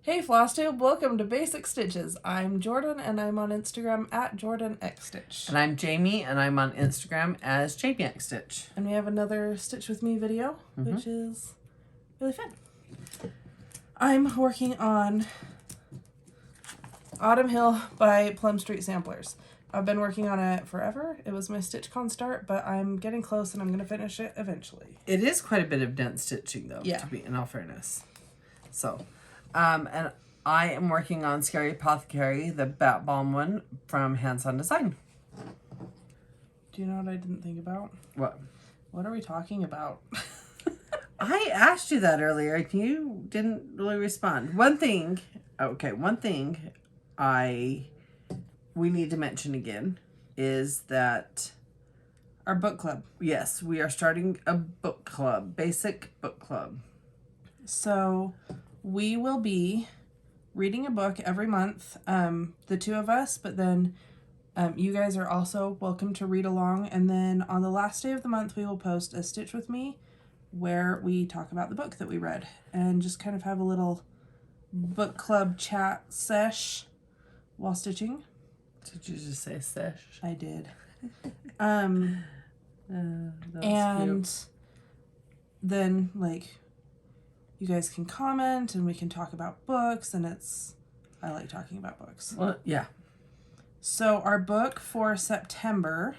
Hey Flosstube, welcome to Basic Stitches. I'm Jorden and I'm on Instagram at JordanXStitch. And I'm Jami and I'm on Instagram as JamiXStitch. And we have another Stitch With Me video, which is really fun. I'm working on Autumn Hill by Plum Street Samplers. I've been working on it forever. It was my StitchCon start, but I'm getting close and I'm going to finish it eventually. It is quite a bit of dense stitching though, Yeah. to be in all fairness. So, and I am working on Scary Apothecary, the Bat Balm one from Hands On Design. Do you know what I didn't think about? What? What are we talking about? I asked you that earlier and you didn't really respond. One thing we need to mention again is that Our book club. yes, we are starting a book club, basic book club. So we will be reading a book every month, the two of us, but then you guys are also welcome to read along. And then on the last day of the month, we will post a Stitch With Me where we talk about the book that we read and just kind of have a little book club chat sesh while stitching. Did you just say sesh? I did. That was And cute. then like you guys can comment and we can talk about books, and I like talking about books. Well, yeah. So our book for September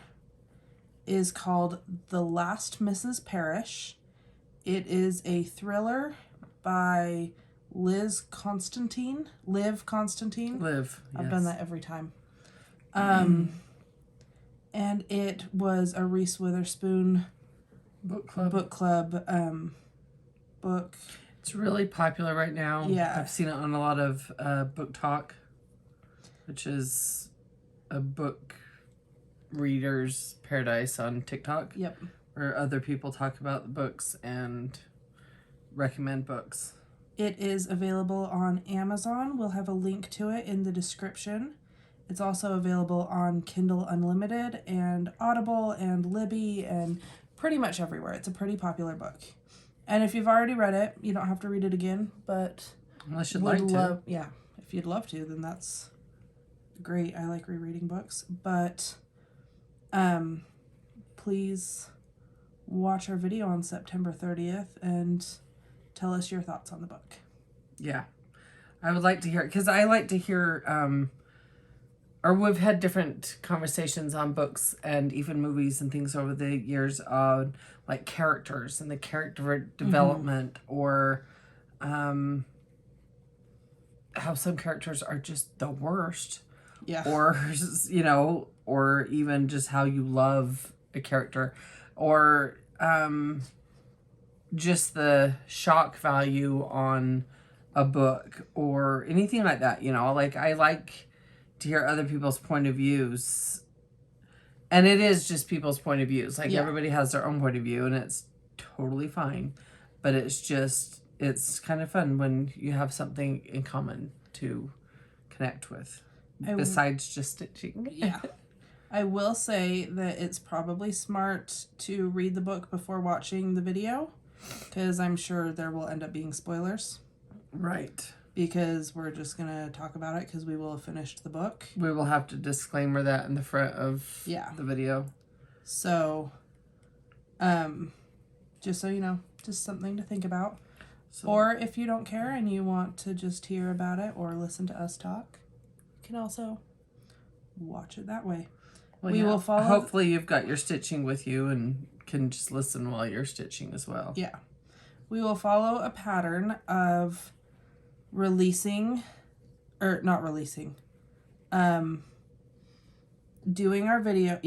is called The Last Mrs. Parrish. It is a thriller by Liv Constantine. Live. I've done that every time. And it was a Reese Witherspoon Book club. book. It's really popular right now. Yeah. I've seen it on a lot of Book Talk, which is a book reader's paradise on TikTok. Yep. Where other people talk about the books and recommend books. It is available on Amazon. We'll have a link to it in the description. It's also available on Kindle Unlimited and Audible and Libby and pretty much everywhere. It's a pretty popular book. And if you've already read it, you don't have to read it again, but Unless you'd like to. Yeah, if you'd love to, then that's great. I like rereading books, but please watch our video on September 30th and tell us your thoughts on the book. Yeah. I would like to hear, because I like to hear, or we've had different conversations on books and even movies and things over the years on like characters and the character development, or how some characters are just the worst. Yeah. Or, or even just how you love a character, or just the shock value on a book or anything like that. Like I like to hear other people's point of views, and it is just people's point of views. Like everybody has their own point of view, and it's totally fine, but it's kind of fun when you have something in common to connect with besides just stitching. Yeah. I will say that it's probably smart to read the book before watching the video, because I'm sure there will end up being spoilers. Right. Because we're just going to talk about it because we will have finished the book. We will have to disclaimer that in the front of the video. So, just so you know, just something to think about. So, or if you don't care and you want to just hear about it or listen to us talk, you can also watch it that way. Well, we will follow. Hopefully you've got your stitching with you and can just listen while you're stitching as well. Yeah. We will follow a pattern of releasing our video.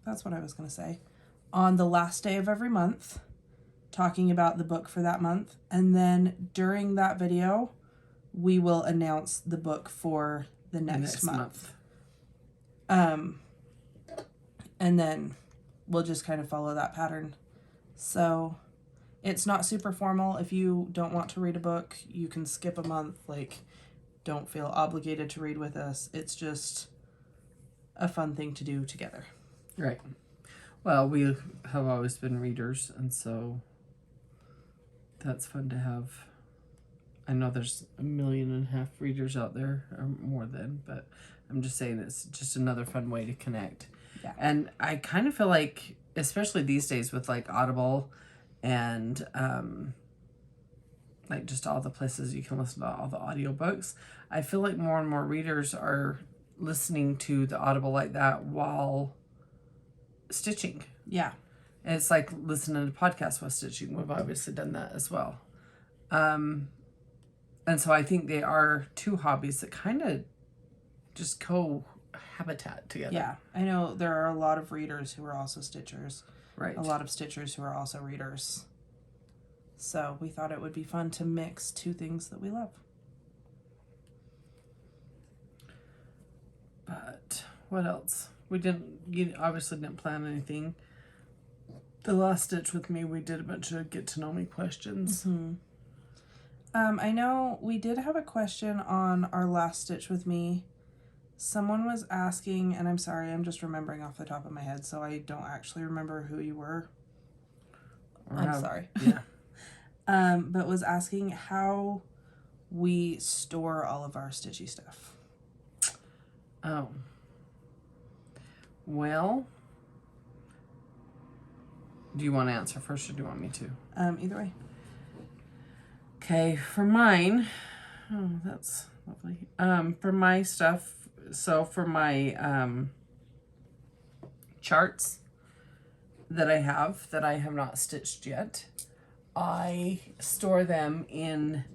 That's what I was going to say. On the last day of every month, talking about the book for that month. And then during that video, we will announce the book for the next month. And then we'll just kind of follow that pattern. So it's not super formal. If you don't want to read a book, you can skip a month. Like, don't feel obligated to read with us. It's just a fun thing to do together. Right. Well, we have always been readers, and so that's fun to have I know there's 1.5 million readers out there, or more than, but I'm just saying it's just another fun way to connect. Yeah. And I kind of feel like, especially these days with like Audible and like just all the places you can listen to all the audiobooks, I feel like more and more readers are listening to the Audible like that while stitching. Yeah. And it's like listening to podcasts while stitching. We've obviously done that as well. And so I think they are two hobbies that kind of just cohabitat together. Yeah. I know there are a lot of readers who are also stitchers. Right. A lot of stitchers who are also readers. So we thought it would be fun to mix two things that we love. But what else? You obviously didn't plan anything. The last stitch with me, we did a bunch of get to know me questions. Mm-hmm. I know we did have a question on our last stitch with me. Someone was asking, and I'm sorry, I'm just remembering off the top of my head, so I don't actually remember who you were. I'm sorry. Yeah. But was asking how we store all of our stitchy stuff. Oh. Well, do you want to answer first or do you want me to? Either way. Okay, for mine, oh, that's lovely. For my stuff, so for my charts that I have not stitched yet, I store them in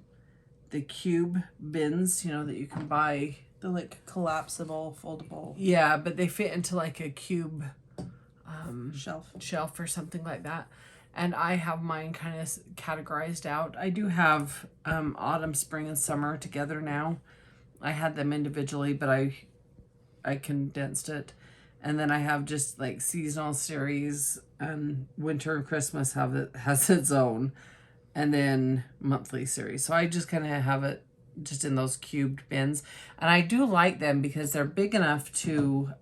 the cube bins, that you can buy. The like collapsible, foldable. Yeah, but they fit into like a cube shelf or something like that. And I have mine kind of categorized out. I do have autumn, spring, and summer together now. I had them individually, but I condensed it. And then I have just like seasonal series, and winter and Christmas has its own, and then monthly series. So I just kind of have it just in those cubed bins. And I do like them because they're big enough to,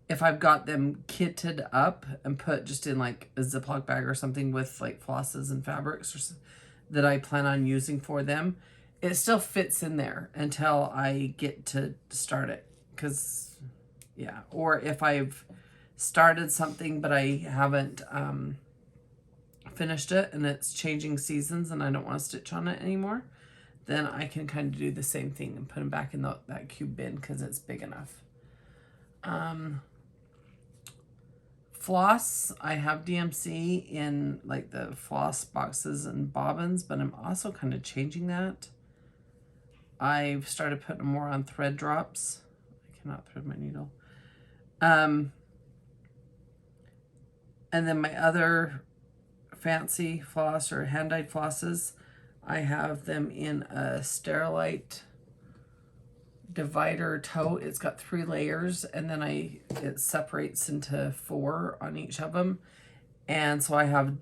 if I've got them kitted up and put just in like a Ziploc bag or something with like flosses and fabrics that I plan on using for them, it still fits in there until I get to start it. Because, yeah, or if I've started something but I haven't finished it and it's changing seasons and I don't want to stitch on it anymore, then I can kind of do the same thing and put them back in that cube bin because it's big enough. Floss, I have DMC in like the floss boxes and bobbins, but I'm also kind of changing that. I've started putting more on thread drops. I cannot thread my needle. And then my other fancy floss or hand-dyed flosses, I have them in a Sterilite divider tote. It's got 3 layers, and then it separates into 4 on each of them. And so I have,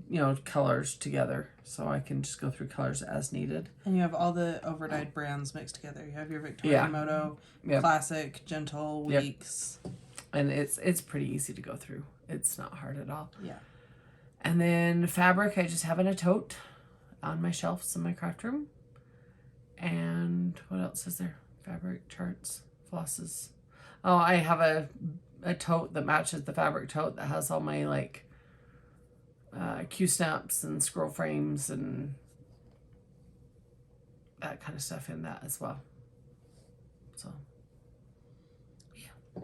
colors together, so I can just go through colors as needed. And you have all the overdyed brands mixed together. You have your Victoria Moto, Classic, Gentle, Weeks. Yep. And it's pretty easy to go through. It's not hard at all. Yeah. And then fabric, I just have in a tote on my shelves in my craft room. And what else is there? Fabric, charts, flosses. Oh, I have a tote that matches the fabric tote that has all my like Q-snaps and scroll frames and that kind of stuff in that as well. So, yeah.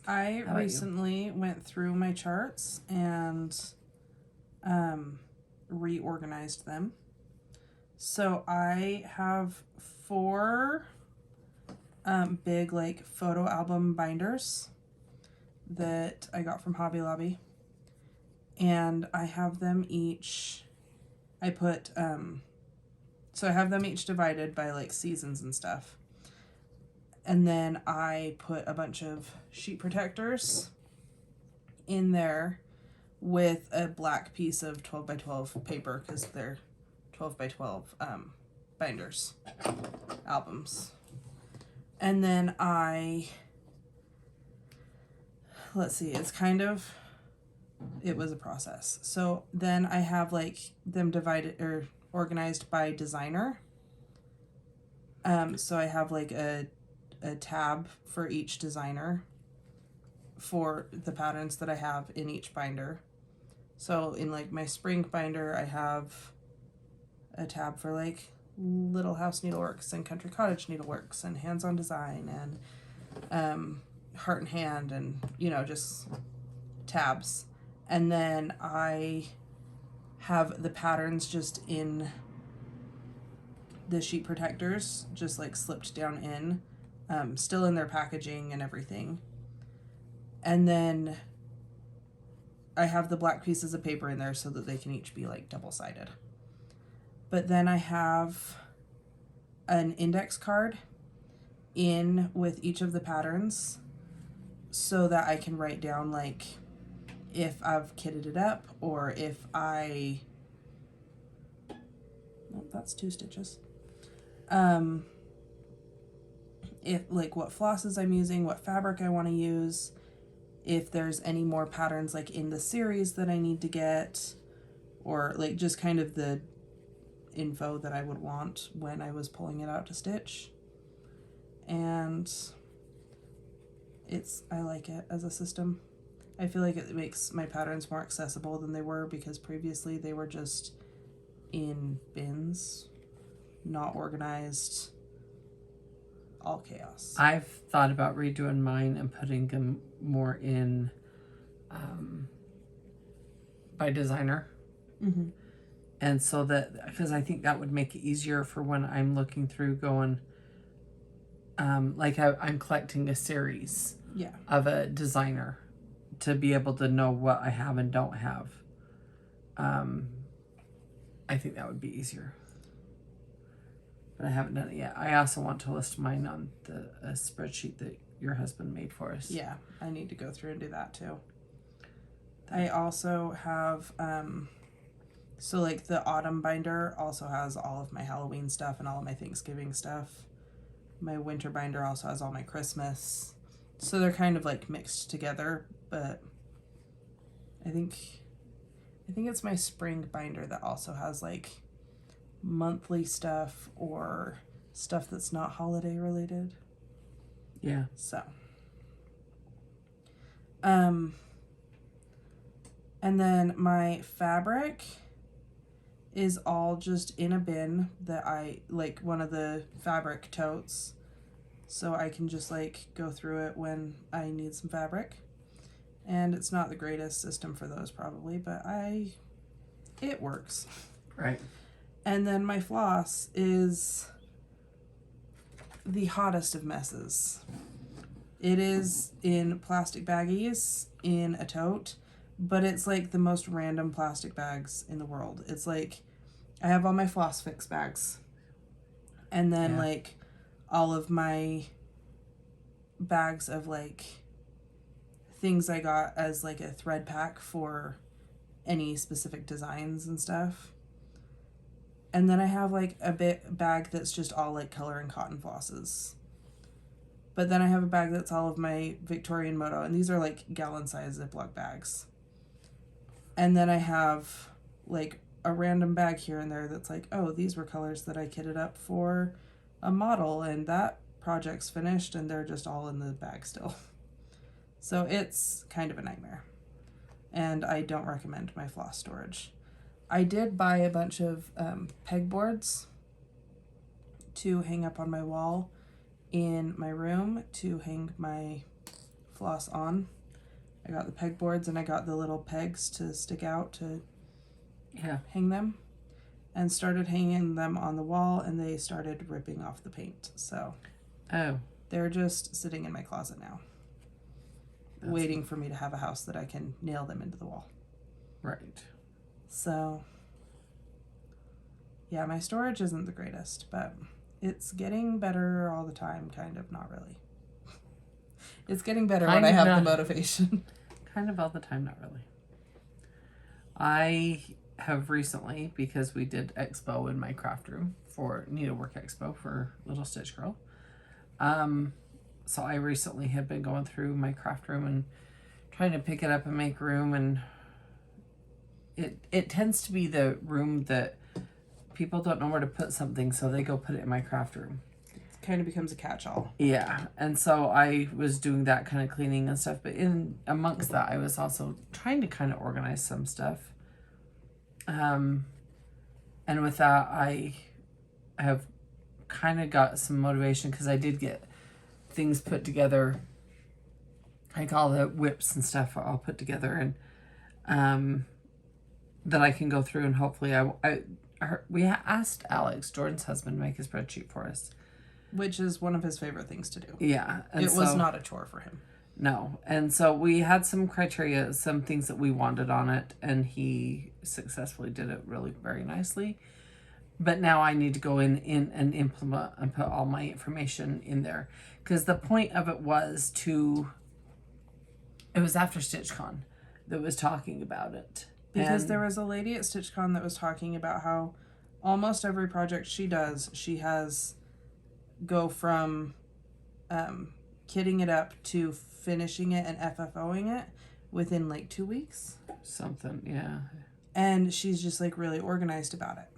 I recently went through my charts and reorganized them. So I have 4 big like photo album binders that I got from Hobby Lobby, and I have them each, I put so I have them each divided by like seasons and stuff, and then I put a bunch of sheet protectors in there with a black piece of 12 by 12 paper because they're 12 by 12 binders, albums. And then let's see, it was a process. So then I have like them divided or organized by designer. So I have like a tab for each designer for the patterns that I have in each binder. So in like my spring binder, I have a tab for like Little House Needleworks and Country Cottage Needleworks and Hands-on Design and Heart and Hand and, you know, just tabs. And then I have the patterns just in the sheet protectors, just like slipped down in, still in their packaging and everything. And then I have the black pieces of paper in there so that they can each be like double-sided. But then I have an index card in with each of the patterns so that I can write down like if I've kitted it up or if I... Oh, that's 2 stitches. If like what flosses I'm using, what fabric I want to use, if there's any more patterns like in the series that I need to get, or like just kind of the info that I would want when I was pulling it out to stitch. And I like it as a system. I feel like it makes my patterns more accessible than they were, because previously they were just in bins, not organized, all chaos. I've thought about redoing mine and putting them more in by designer. Mm-hmm. And so that, because I think that would make it easier for when I'm looking through going, like I'm collecting a series of a designer to be able to know what I have and don't have. I think that would be easier. But I haven't done it yet. I also want to list mine on the spreadsheet that your husband made for us. Yeah, I need to go through and do that too. I also have, so like the autumn binder also has all of my Halloween stuff and all of my Thanksgiving stuff. My winter binder also has all my Christmas. So they're kind of like mixed together, but I think it's my spring binder that also has like monthly stuff or stuff that's not holiday related. Yeah. So and then my fabric is all just in a bin that I like, one of the fabric totes, so I can just like go through it when I need some fabric. And it's not the greatest system for those probably, but it works. Right. And then my floss is the hottest of messes. It is in plastic baggies in a tote, but it's like the most random plastic bags in the world. It's like I have all my Floss Fix bags, and then like all of my bags of like things I got as like a thread pack for any specific designs and stuff. And then I have like a bag that's just all like color and cotton flosses. But then I have a bag that's all of my Victorian Moto, and these are like gallon size Ziploc bags. And then I have like a random bag here and there that's like, oh, these were colors that I kitted up for a model, and that project's finished, and they're just all in the bag still. So it's kind of a nightmare. And I don't recommend my floss storage. I did buy a bunch of pegboards to hang up on my wall in my room to hang my floss on. I got the pegboards and I got the little pegs to stick out to hang them, and started hanging them on the wall, and they started ripping off the paint. So they're just sitting in my closet now, waiting for me to have a house that I can nail them into the wall. Right. So yeah, my storage isn't the greatest, but it's getting better all the time, kind of, not really. It's getting better when I have the motivation. Kind of all the time, not really. I have recently, because we did expo in my craft room for Needlework Expo for Little Stitch Girl. So I recently have been going through my craft room and trying to pick it up and make room, and it tends to be the room that people don't know where to put something, so they go put it in my craft room. kind of becomes a catch-all. Yeah, and so I was doing that kind of cleaning and stuff, but in amongst that, I was also trying to kind of organize some stuff. And with that, I have kind of got some motivation because I did get things put together, like all the whips and stuff are all put together, and that I can go through, and hopefully we asked Alex, Jordan's husband, to make a spreadsheet for us. Which is one of his favorite things to do. Yeah. And it was not a chore for him. No. And so we had some criteria, some things that we wanted on it, and he successfully did it really very nicely. But now I need to go in and implement and put all my information in there. Because the point of it was it was after StitchCon that was talking about it. Because there was a lady at StitchCon that was talking about how almost every project she does, she has go from kitting it up to finishing it and FFOing it within like 2 weeks. Something, yeah. And she's just like really organized about it.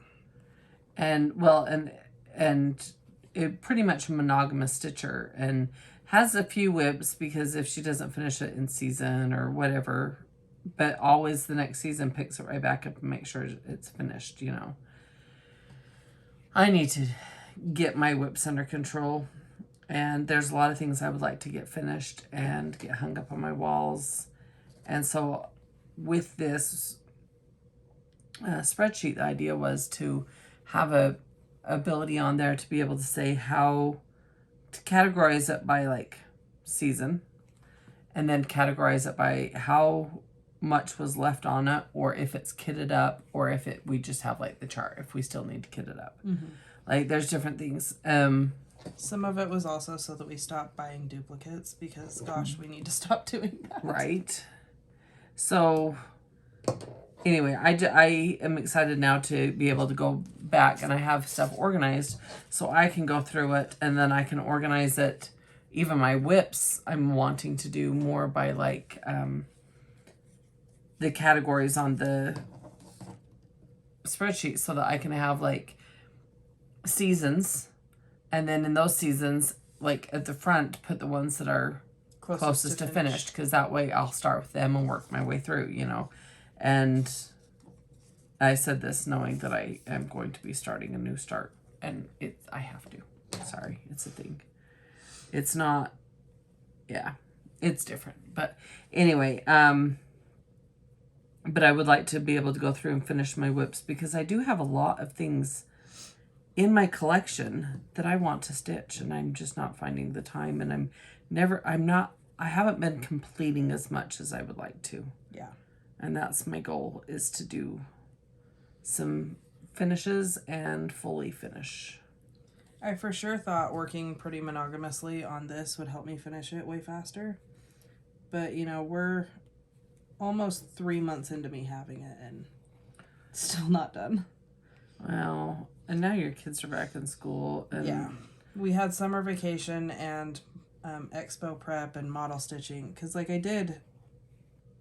And well, and it pretty much a monogamous stitcher and has a few whips because if she doesn't finish it in season or whatever, but always the next season picks it right back up and make sure it's finished, you know. I need to get my whips under control, and there's a lot of things I would like to get finished and get hung up on my walls. And so with this spreadsheet, the idea was to have a ability on there to be able to say how to categorize it by like season, and then categorize it by how much was left on it, or if it's kitted up, or if we just have like the chart if we still need to kit it up. Mm-hmm. Like there's different things. Some of it was also so that we stopped buying duplicates because gosh, we need to stop doing that. Right. So anyway, I am excited now to be able to go back, and I have stuff organized so I can go through it, and then I can organize it. Even my whips, I'm wanting to do more by like the categories on the spreadsheet so that I can have like seasons, and then in those seasons, like at the front, put the ones that are closest to finished, because that way I'll start with them and work my way through, you know. And I said this knowing that I am going to be starting a new start, and I have to. Sorry, it's a thing. It's not, yeah, it's different. But anyway, but I would like to be able to go through and finish my whips because I do have a lot of things in my collection that I want to stitch, and I'm just not finding the time, and I haven't been completing as much as I would like to. Yeah. And that's my goal, is to do some finishes and fully finish. I for sure thought working pretty monogamously on this would help me finish it way faster. But, you know, we're almost 3 months into me having it and still not done. Well, and now your kids are back in school. And yeah. We had summer vacation and expo prep and model stitching. Because, like,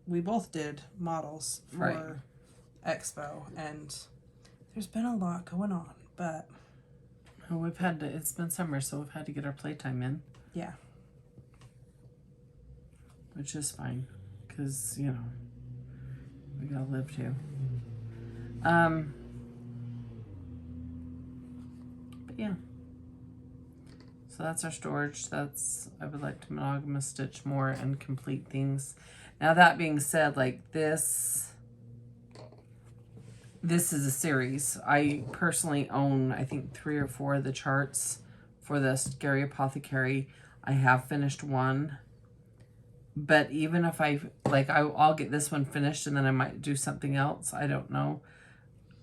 we both did models for expo. And there's been a lot going on, but... Well, it's been summer, so we've had to get our playtime in. Yeah. Which is fine, because, you know, we gotta live too. But yeah. So that's our storage. I would like to monogamous stitch more and complete things. Now that being said, like this is a series. I personally own, I think, 3 or 4 of the charts for the Scary Apothecary. I have finished one. But even if I'll get this one finished and then I might do something else. I don't know.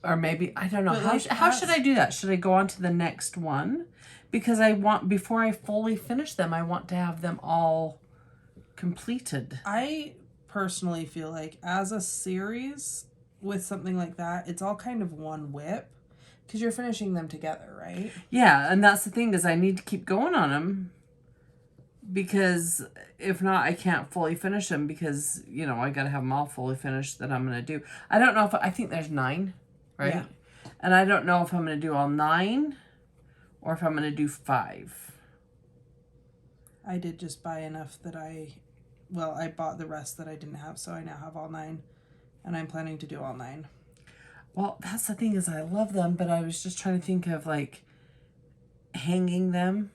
Or maybe, I don't know. How should I do that? Should I go on to the next one? Because before I fully finish them, I want to have them all completed. I personally feel like as a series with something like that, it's all kind of one whip because you're finishing them together, right? Yeah, and that's the thing, is I need to keep going on them, because if not, I can't fully finish them, because, you know, I got to have them all fully finished that I'm going to do. I don't know I think there's 9, right? Yeah. And I don't know if I'm going to do all 9 or if I'm going to do 5. I did just buy enough that I bought the rest that I didn't have, so I now have all 9, and I'm planning to do all 9. Well, that's the thing is I love them, but I was just trying to think of like hanging them.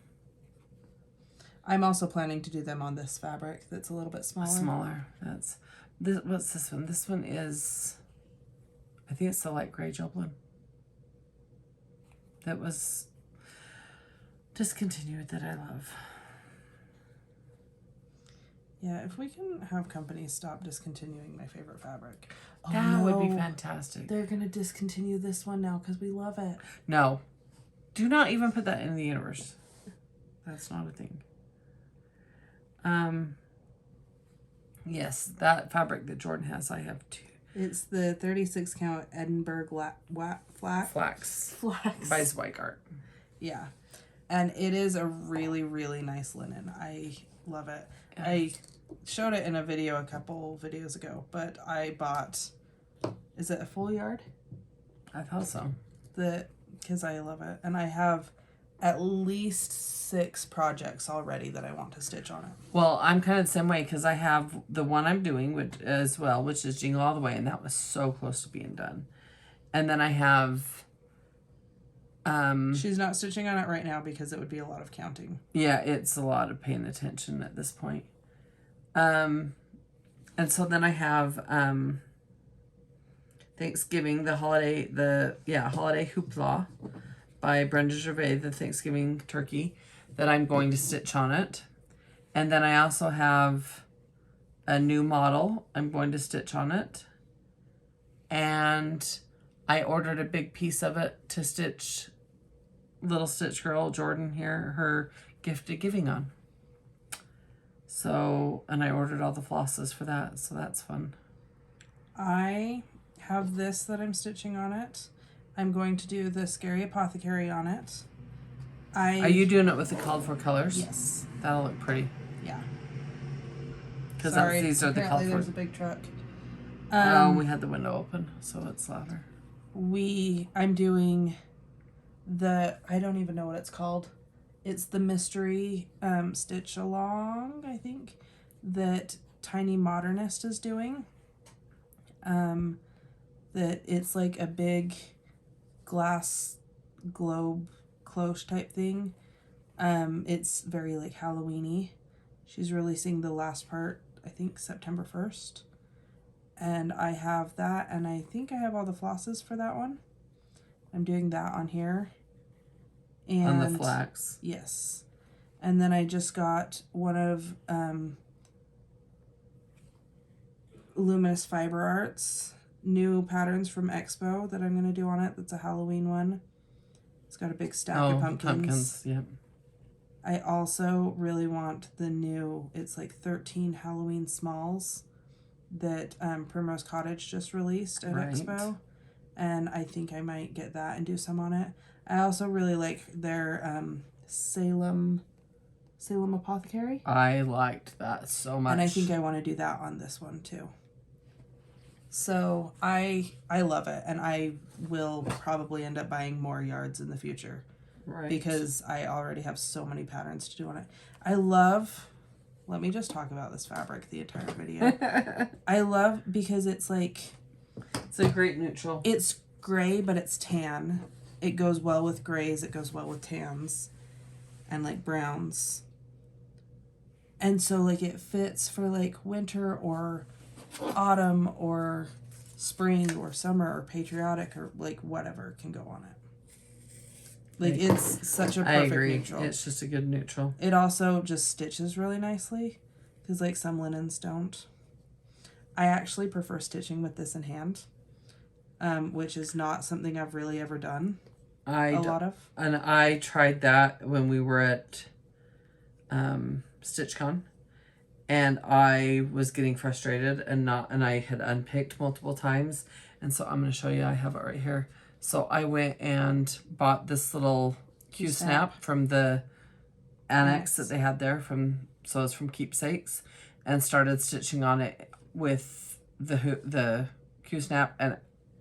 I'm also planning to do them on this fabric that's a little bit smaller. That's this. What's this one? This one is, I think it's the light gray Jorden. That was discontinued that I love. Yeah, if we can have companies stop discontinuing my favorite fabric. That would be fantastic. They're going to discontinue this one now because we love it. No. Do not even put that in the universe. That's not a thing. Yes, that fabric that Jorden has, I have too. It's the 36 count Edinburgh Flax. Flax. By Zweigart. Yeah. And it is a really, really nice linen. I love it. Yeah. I showed it in a video a couple videos ago, but I bought, is it a full yard? I thought so. Because I love it. And I have at least 6 projects already that I want to stitch on it. Well, I'm kind of the same way because I have the one I'm doing which is Jingle All the Way, and that was so close to being done. And then I have she's not stitching on it right now because it would be a lot of counting. Yeah, it's a lot of paying attention at this point. And so then I have Thanksgiving, Holiday Hoopla by Brenda Gervais, the Thanksgiving turkey that I'm going to stitch on it. And then I also have a new model I'm going to stitch on it. And I ordered a big piece of it to stitch little Stitch Girl Jorden here, her gift of giving on. So, and I ordered all the flosses for that, so that's fun. I have this that I'm stitching on it. I'm going to do the Scary Apothecary on it. Are you doing it with the called for colors? Yes. That'll look pretty. Yeah. Because these are the called for. There's a big truck. We had the window open, so it's louder. I'm doing I don't even know what it's called. It's the mystery stitch along, I think, that Tiny Modernist is doing. That it's like a big glass globe cloche type thing. It's very like Halloween-y. She's releasing the last part, I think September 1st. And I have that, and I think I have all the flosses for that one. I'm doing that on here. And on the flax. Yes. And then I just got one of Luminous Fiber Arts new patterns from Expo that I'm going to do on it. That's a Halloween one. It's got a big stack of pumpkins. Yep. I also really want the new, it's like 13 Halloween smalls that Primrose Cottage just released at Expo. And I think I might get that and do some on it. I also really like their Salem Apothecary. I liked that so much. And I think I want to do that on this one too. So I love it, and I will probably end up buying more yards in the future. Right. Because I already have so many patterns to do on it. Let me just talk about this fabric the entire video. I love because it's like, it's a great neutral. It's gray, but it's tan. It goes well with grays. It goes well with tans and like browns. And so like it fits for like winter or autumn or spring or summer or patriotic or like whatever can go on it. Like it's such a perfect neutral. It's just a good neutral. It also just stitches really nicely because like some linens don't. I actually prefer stitching with this in hand, which is not something I've really ever done a lot of. And I tried that when we were at StitchCon, and I was getting frustrated and I had unpicked multiple times. And so I'm going to show you, I have it right here. So I went and bought this little Q-snap from the annex that they had there so it's from Keepsakes, and started stitching on it with the Q-snap, and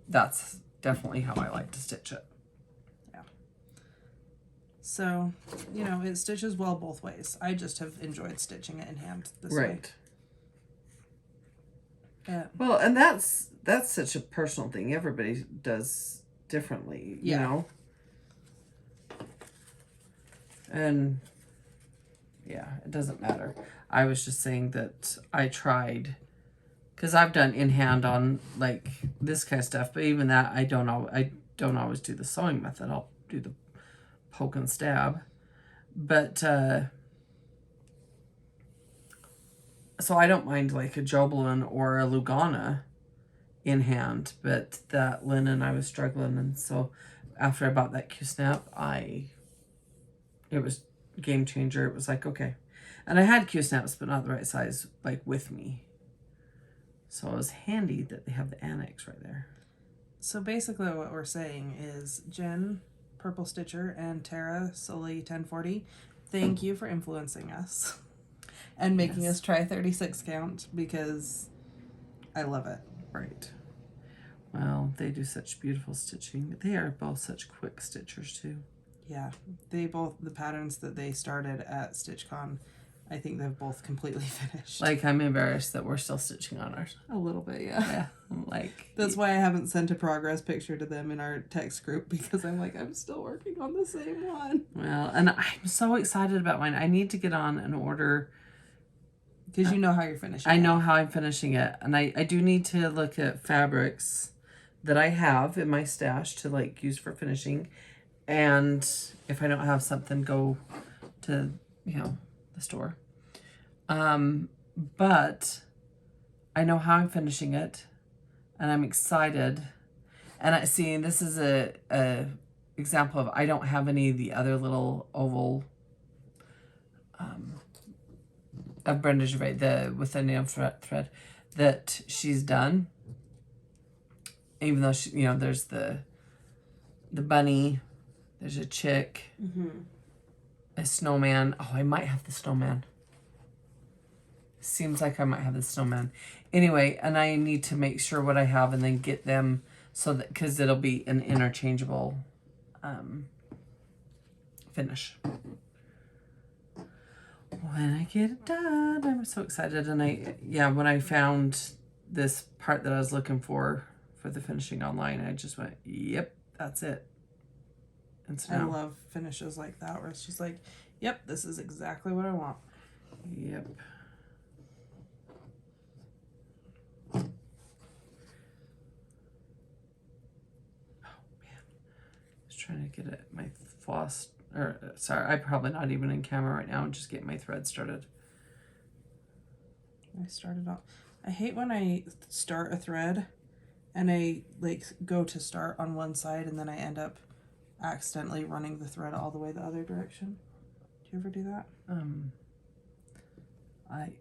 that's definitely how I like to stitch it. Yeah. So, you know, it stitches well both ways. I just have enjoyed stitching it in hand this way. Right. Yeah. Well, and that's such a personal thing. Everybody does differently, you know? And yeah, it doesn't matter. I was just saying that I tried, because I've done in hand on like this kind of stuff, but even that I don't always do the sewing method. I'll do the poke and stab. But so I don't mind like a Jobelin or a Lugana in hand, but that linen I was struggling, and so after I bought that Q-snap, it was game changer. It was like, okay. And I had Q-snaps, but not the right size, like with me. So it was handy that they have the annex right there. So basically what we're saying is Jen, Purple Stitcher, and Tara, Sully 1040, thank you for influencing us and making us try 36 count, because I love it. Right. Well, they do such beautiful stitching. They are both such quick stitchers too. Yeah, the patterns that they started at StitchCon, I think they've both completely finished. Like, I'm embarrassed that we're still stitching on ours. A little bit, yeah. Yeah, like... That's why I haven't sent a progress picture to them in our text group, because I'm like, I'm still working on the same one. Well, and I'm so excited about mine. I need to get on and order... Because you know how you're finishing I know how I'm finishing it. And I do need to look at fabrics that I have in my stash to, like, use for finishing. And if I don't have something, go to, you know, the store. But I know how I'm finishing it, and I'm excited. And I see, this is a example of, I don't have any of the other little oval of Brenda Gervais, with the nail thread that she's done. Even though she, you know, there's the bunny, there's a chick, a snowman. Oh, I might have the snowman. Seems like I might have the snowman. Anyway, and I need to make sure what I have and then get them so that, because it'll be an interchangeable finish. When I get it done, I'm so excited. And when I found this part that I was looking for the finishing online, I just went, yep, that's it. And so I love finishes like that, where it's just like, yep, this is exactly what I want. Yep. Oh, man. I was trying to get it, my floss, or sorry, I'm probably not even in camera right now, and just get my thread started. I started off. I hate when I start a thread and I like go to start on one side and then I end up accidentally running the thread all the way the other direction. Do you ever do that?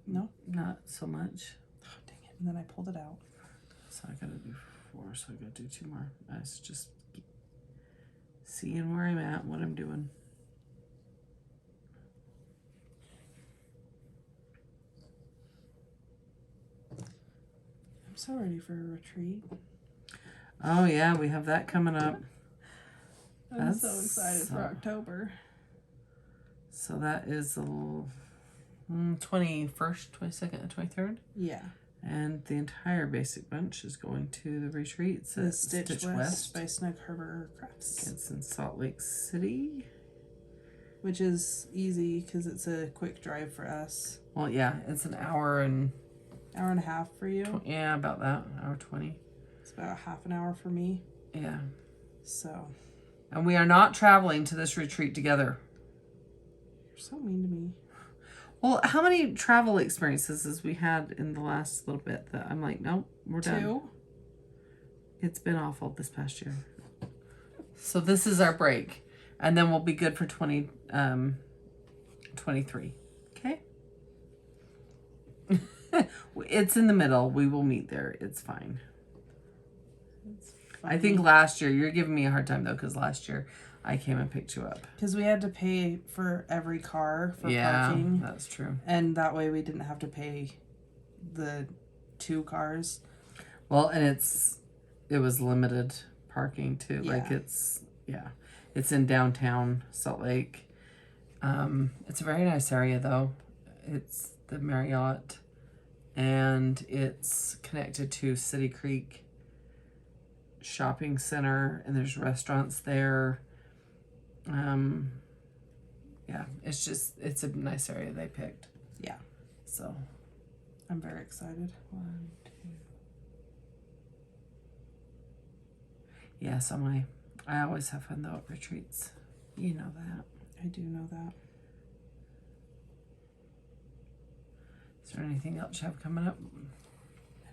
No, not so much. Oh, dang it! And then I pulled it out. So I gotta do 4. So I gotta do 2 more. I was just seeing where I'm at, what I'm doing. I'm so ready for a retreat. Oh yeah, we have that coming up. I'm so excited for October. So that is the 21st, 22nd, and 23rd. Yeah. And the entire basic bunch is going to the retreats The at Stitch West by Snug Harbor Crafts. It's in Salt Lake City. Which is easy because it's a quick drive for us. Well, yeah, it's an hour and a half for you. Yeah, about that, hour 20. It's about half an hour for me. Yeah. So. And we are not traveling to this retreat together. You're so mean to me. Well, how many travel experiences has we had in the last little bit that I'm like, nope, we're done. 2. It's been awful this past year. So this is our break. And then we'll be good for 2023. Okay? It's in the middle. We will meet there. It's fine. I think last year, you're giving me a hard time though, because last year I came and picked you up. Because we had to pay for every car for parking. Yeah, that's true. And that way we didn't have to pay the 2 cars. Well, and it was limited parking too. Yeah. Like it's, yeah. It's in downtown Salt Lake. It's a very nice area, though. It's the Marriott, and it's connected to City Creek Shopping Center, and there's restaurants there. Yeah, it's a nice area they picked. Yeah. So I'm very excited. 1, 2. Yeah, so I always have fun though at retreats. You know that. I do know that. Is there anything else you have coming up?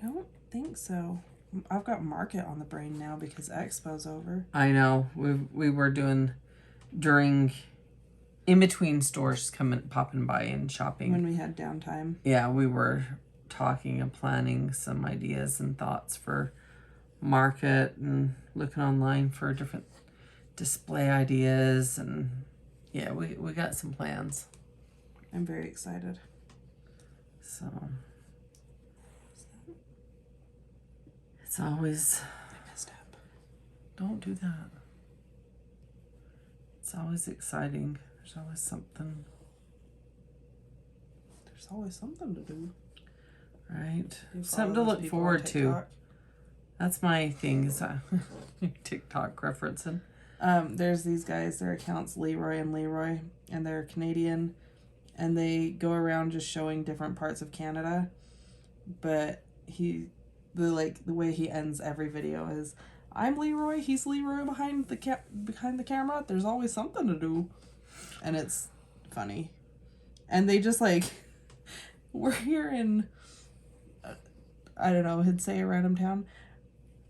I don't think so. I've got market on the brain now because Expo's over. I know. We were doing during in between stores popping by and shopping. When we had downtime. Yeah, we were talking and planning some ideas and thoughts for market and looking online for different display ideas, and yeah, we got some plans. I'm very excited. So it's always I messed up. don't do that. It's always exciting. There's always something. There's always something to do. Right? You Something to follow those look people on forward to. TikTok? That's my thing, is TikTok referencing. There's these guys, their account's Leroy and Leroy, and they're Canadian, and they go around just showing different parts of Canada. But the way he ends every video is, I'm Leroy, he's Leroy behind the camera. There's always something to do. And it's funny. And they just we're here in, I don't know, he'd say a random town.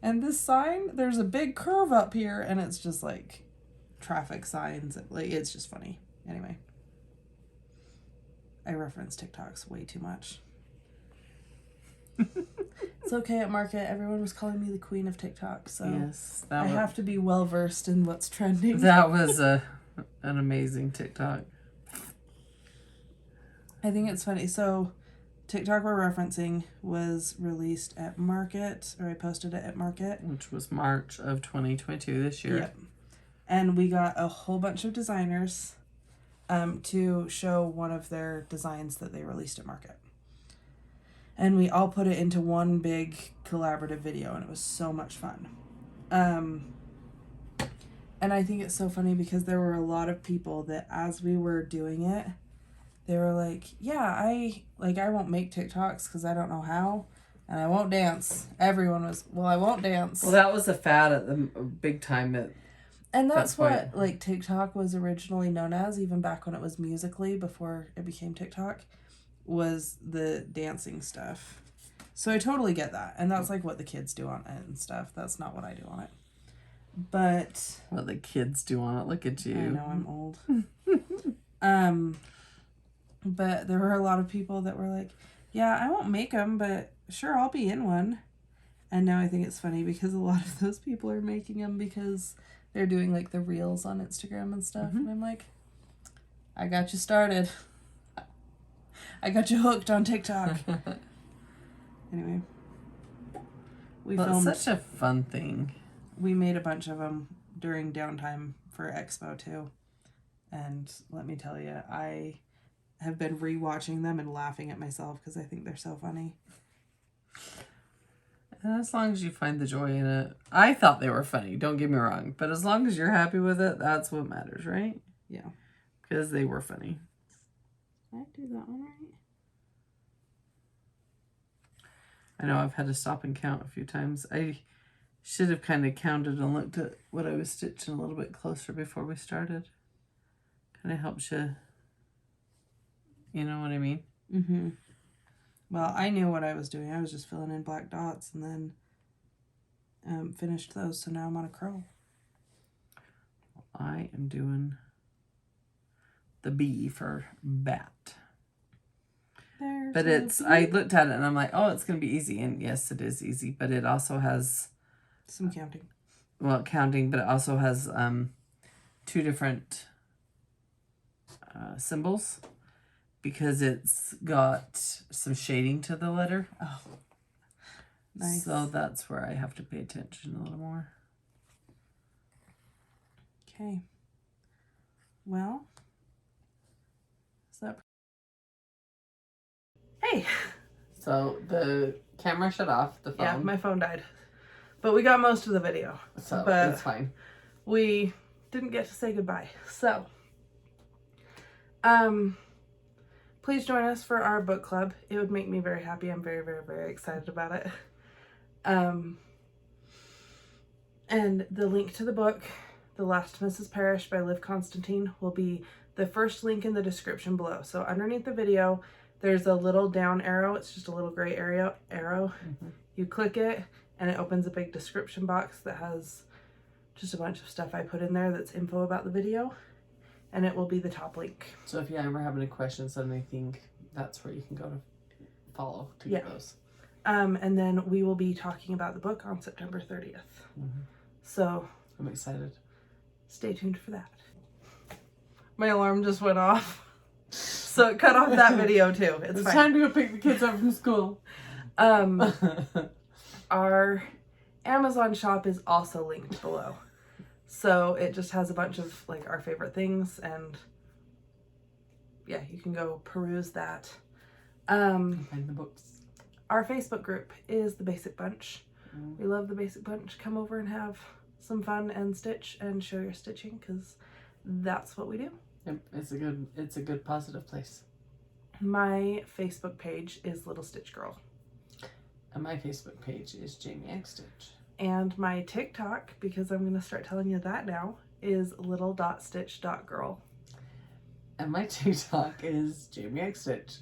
And this sign, there's a big curve up here, and it's just traffic signs. It's just funny. Anyway, I reference TikToks way too much. It's okay at market. Everyone was calling me the queen of TikTok, so yes, I have to be well versed in what's trending. That was an amazing TikTok. I think it's funny. So TikTok we're referencing was released at market, or I posted it at market. Which was March of 2022 this year. Yep. And we got a whole bunch of designers to show one of their designs that they released at market. And we all put it into one big collaborative video, and it was so much fun. And I think it's so funny because there were a lot of people that as we were doing it, they were like, yeah, I won't make TikToks because I don't know how, and I won't dance. Everyone was, well, I won't dance. Well, that was a fad at the big time. And that's what TikTok was originally known as, even back when it was Musical.ly, before it became TikTok, was the dancing stuff. So I totally get that. And that's what the kids do on it and stuff. That's not what I do on it. But what the kids do on it. Look at you. I know I'm old. But there were a lot of people that were like, yeah, I won't make them, but sure, I'll be in one. And now I think it's funny because a lot of those people are making them because they're doing the reels on Instagram and stuff. Mm-hmm. And I'm like, I got you started. I got you hooked on TikTok. Anyway. We filmed. It's such a fun thing. We made a bunch of them during downtime for Expo too. And let me tell you, I have been rewatching them and laughing at myself because I think they're so funny. And as long as you find the joy in it. I thought they were funny, don't get me wrong. But as long as you're happy with it, that's what matters, right? Yeah. Because they were funny. Did I do that one right? I know I've had to stop and count a few times. I should have kind of counted and looked at what I was stitching a little bit closer before we started. Kind of helps you. You know what I mean? Mm-hmm. Well, I knew what I was doing. I was just filling in black dots and then finished those. So now I'm on a crow. I am doing the B for bat. But I looked at it and I'm like, oh, it's going to be easy. And yes, it is easy. But it also has some counting. Well, counting, but it also has 2 different symbols. Because it's got some shading to the letter. Oh, nice. So that's where I have to pay attention a little more. Okay. Well, is that... Hey! So the camera shut off, the phone. Yeah, my phone died. But we got most of the video. So but it's fine. We didn't get to say goodbye. So, please join us for our book club. It would make me very happy. I'm very, very, very excited about it. And the link to the book, The Last Mrs. Parrish by Liv Constantine, will be the first link in the description below. So underneath the video, there's a little down arrow. It's just a little gray arrow. Mm-hmm. You click it and it opens a big description box that has just a bunch of stuff I put in there that's info about the video, and it will be the top link. So if you ever have any questions on anything, that's where you can go to follow to get those. And then we will be talking about the book on September 30th. Mm-hmm. So I'm excited. Stay tuned for that. My alarm just went off. So it cut off that video too. It's fine. Time to go pick the kids up from school. Our Amazon shop is also linked below. So it just has a bunch of like our favorite things, and yeah, you can go peruse that. Find the books. Our Facebook group is the Basic Bunch. We love the Basic Bunch. Come over and have some fun and stitch and show your stitching, because that's what we do. Yep, it's a good positive place. My Facebook page is Little Stitch Girl. And my Facebook page is Jami X Stitch. And my TikTok, because I'm going to start telling you that now, is little.stitch.girl. And my TikTok is Jami X Stitch.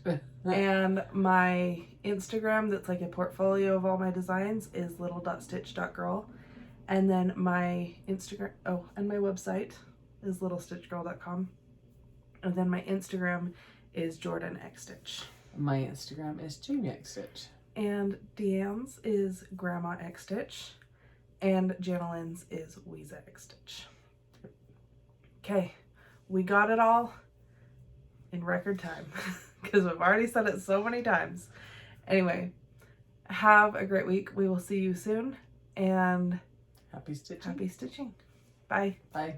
And my Instagram, that's like a portfolio of all my designs, is little.stitch.girl. And then my Instagram, and my website is littlestitchgirl.com. And then my Instagram is Jorden X Stitch. My Instagram is Jami X Stitch. And DeAnn's is Grandma X Stitch. And Janalyn's is Weeza X Stitch. Okay, we got it all in record time because we've already said it so many times. Anyway, have a great week. We will see you soon, and happy stitching. Happy stitching. Bye. Bye.